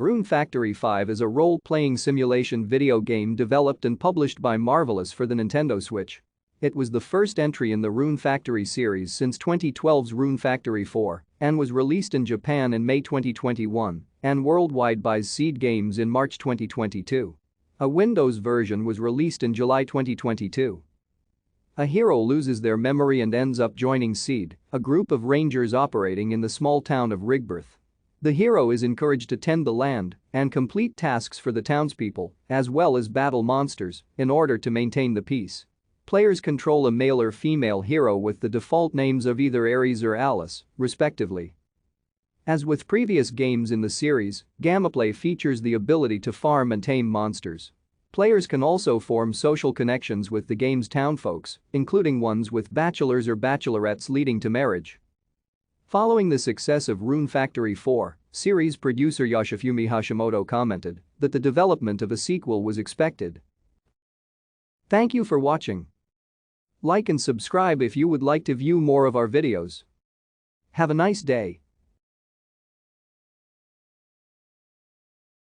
Rune Factory 5 is a role-playing simulation video game developed and published by Marvelous for the Nintendo Switch. It was the first entry in the Rune Factory series since 2012's Rune Factory 4 and was released in Japan in May 2021 and worldwide by Xseed Games in March 2022. A Windows version was released in July 2022. A hero loses their memory and ends up joining Xseed, a group of rangers operating in the small town of Rigbirth. The hero is encouraged to tend the land and complete tasks for the townspeople, as well as battle monsters, in order to maintain the peace. Players control a male or female hero with the default names of either Ares or Alice, respectively. As with previous games in the series, gameplay features the ability to farm and tame monsters. Players can also form social connections with the game's townfolks, including ones with bachelors or bachelorettes leading to marriage. Following the success of Rune Factory 4, series producer Yoshifumi Hashimoto commented that the development of a sequel was expected. Thank you for watching. Like and subscribe if you would like to view more of our videos. Have a nice day.